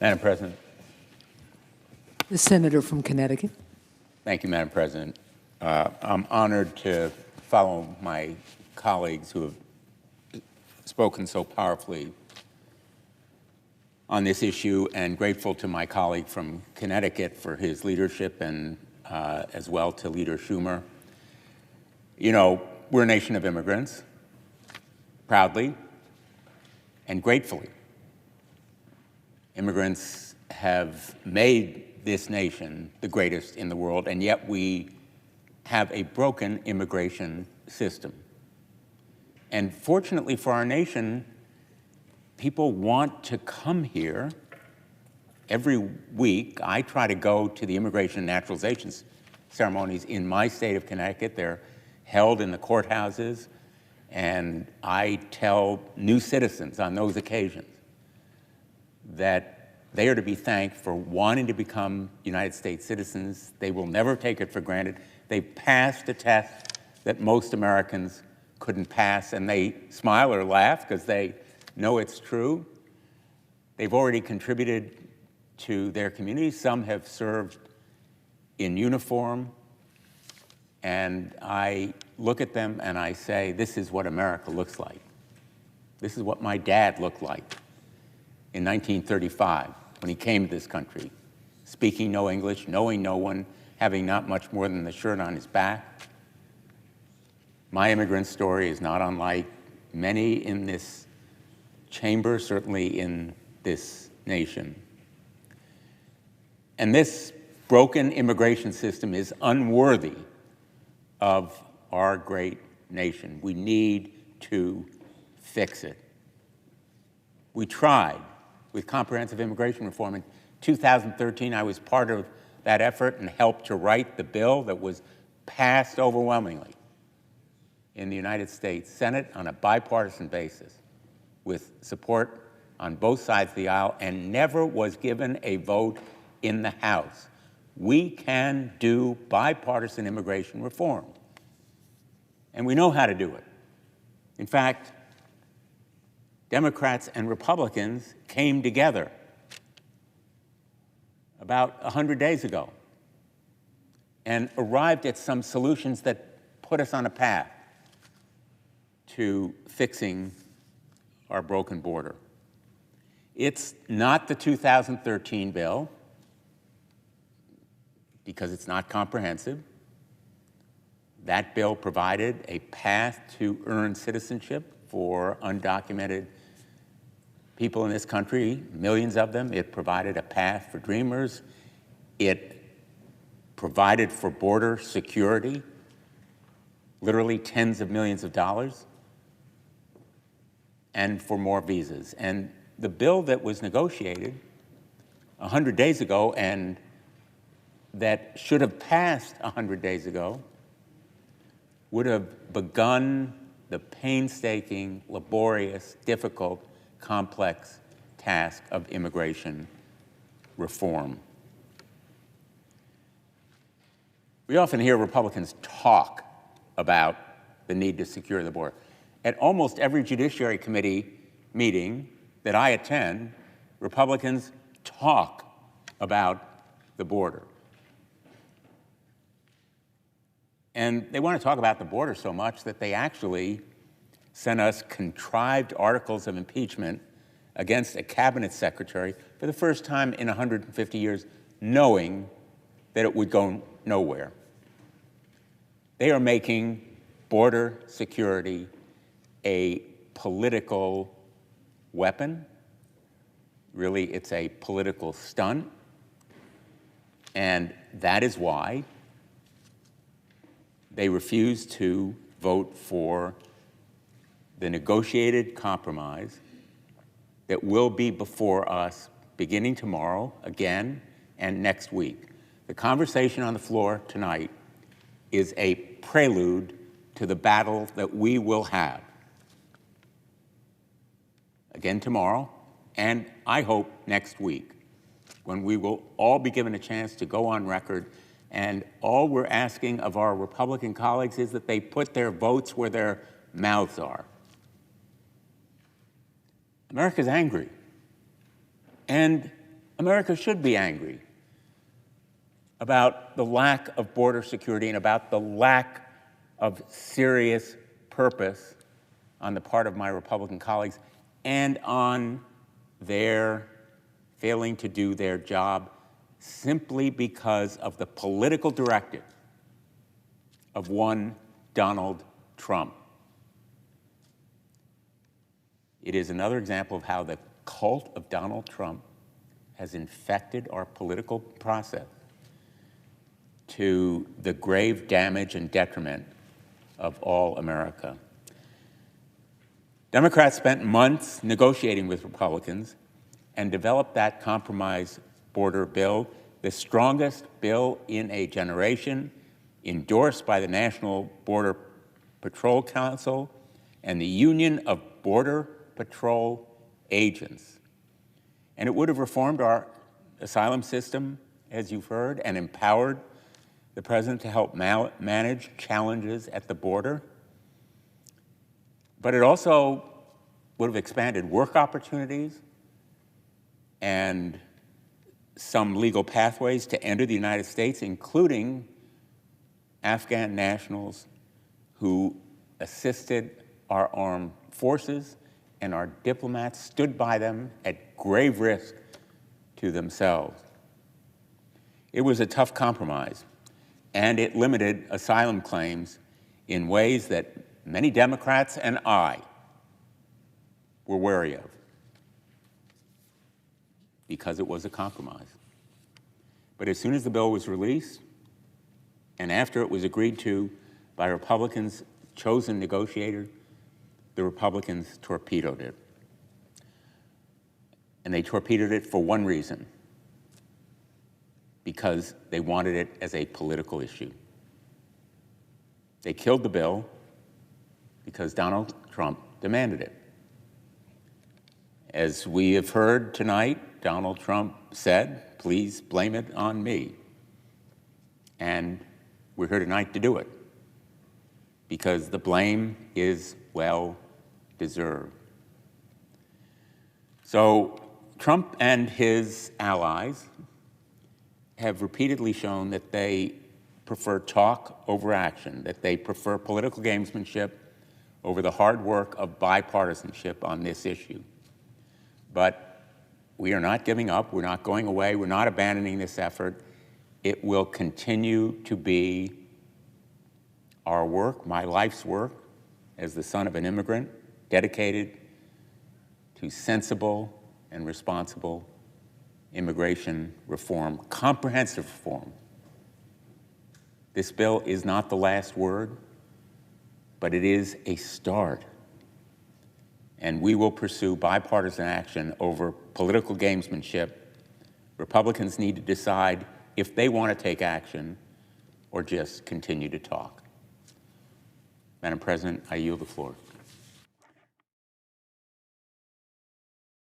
Madam President. The senator from Connecticut. Thank you, Madam President. I'm honored to follow my colleagues who have spoken so powerfully on this issue, and grateful to my colleague from Connecticut for his leadership, and as well to Leader Schumer. You know, we're a nation of immigrants, proudly and gratefully. Immigrants have made this nation the greatest in the world, and yet we have a broken immigration system. And fortunately for our nation, people want to come here. Every week, I try to go to the immigration and naturalization ceremonies in my state of Connecticut. They're held in the courthouses, and I tell new citizens on those occasions that they are to be thanked for wanting to become United States citizens. They will never take it for granted. They passed a test that most Americans couldn't pass, and they smile or laugh because they know it's true. They've already contributed to their communities. Some have served in uniform, and I look at them and I say, this is what America looks like. This is what my dad looked like in 1935 when he came to this country, speaking no English, knowing no one, having not much more than the shirt on his back. My immigrant story is not unlike many in this chamber, certainly in this nation. And this broken immigration system is unworthy of our great nation. We need to fix it. We tried with comprehensive immigration reform. In 2013, I was part of that effort and helped to write the bill that was passed overwhelmingly in the United States Senate on a bipartisan basis with support on both sides of the aisle, and never was given a vote in the House. We can do bipartisan immigration reform, and we know how to do it. In fact, Democrats and Republicans came together about 100 days ago and arrived at some solutions that put us on a path to fixing our broken border. It's not the 2013 bill because it's not comprehensive. That bill provided a path to earn citizenship for undocumented people in this country, millions of them. It provided a path for dreamers. It provided for border security, literally tens of millions of dollars, and for more visas. And the bill that was negotiated 100 days ago and that should have passed 100 days ago would have begun the painstaking, laborious, difficult, complex task of immigration reform. We often hear Republicans talk about the need to secure the border. At almost every Judiciary Committee meeting that I attend, Republicans talk about the border. And they want to talk about the border so much that they actually sent us contrived articles of impeachment against a cabinet secretary for the first time in 150 years, knowing that it would go nowhere. They are making border security a political weapon. Really, it's a political stunt. And that is why they refuse to vote for the negotiated compromise that will be before us beginning tomorrow, again, and next week. The conversation on the floor tonight is a prelude to the battle that we will have again tomorrow, and I hope next week, when we will all be given a chance to go on record. And all we're asking of our Republican colleagues is that they put their votes where their mouths are. America's angry. And America should be angry about the lack of border security and about the lack of serious purpose on the part of my Republican colleagues and on their failing to do their job simply because of the political directive of one Donald Trump. It is another example of how the cult of Donald Trump has infected our political process to the grave damage and detriment of all America. Democrats spent months negotiating with Republicans and developed that compromise border bill, the strongest bill in a generation, endorsed by the National Border Patrol Council and the Union of Border Patrol Agents. And it would have reformed our asylum system, as you've heard, and empowered the president to help manage challenges at the border. But it also would have expanded work opportunities and some legal pathways to enter the United States, including Afghan nationals who assisted our armed forces, and our diplomats stood by them at grave risk to themselves. It was a tough compromise, and it limited asylum claims in ways that many Democrats and I were wary of, because it was a compromise. But as soon as the bill was released, and after it was agreed to by Republicans' chosen negotiator, the Republicans torpedoed it. And they torpedoed it for one reason: because they wanted it as a political issue. They killed the bill because Donald Trump demanded it. As we have heard tonight, Donald Trump said, "Please blame it on me." And we're here tonight to do it, because the blame is well deserved. So Trump and his allies have repeatedly shown that they prefer talk over action, that they prefer political gamesmanship over the hard work of bipartisanship on this issue. But we are not giving up. We're not going away. We're not abandoning this effort. It will continue to be our work, my life's work, as the son of an immigrant, dedicated to sensible and responsible immigration reform, comprehensive reform. This bill is not the last word, but it is a start. And we will pursue bipartisan action over political gamesmanship. Republicans need to decide if they want to take action or just continue to talk. Madam President, I yield the floor.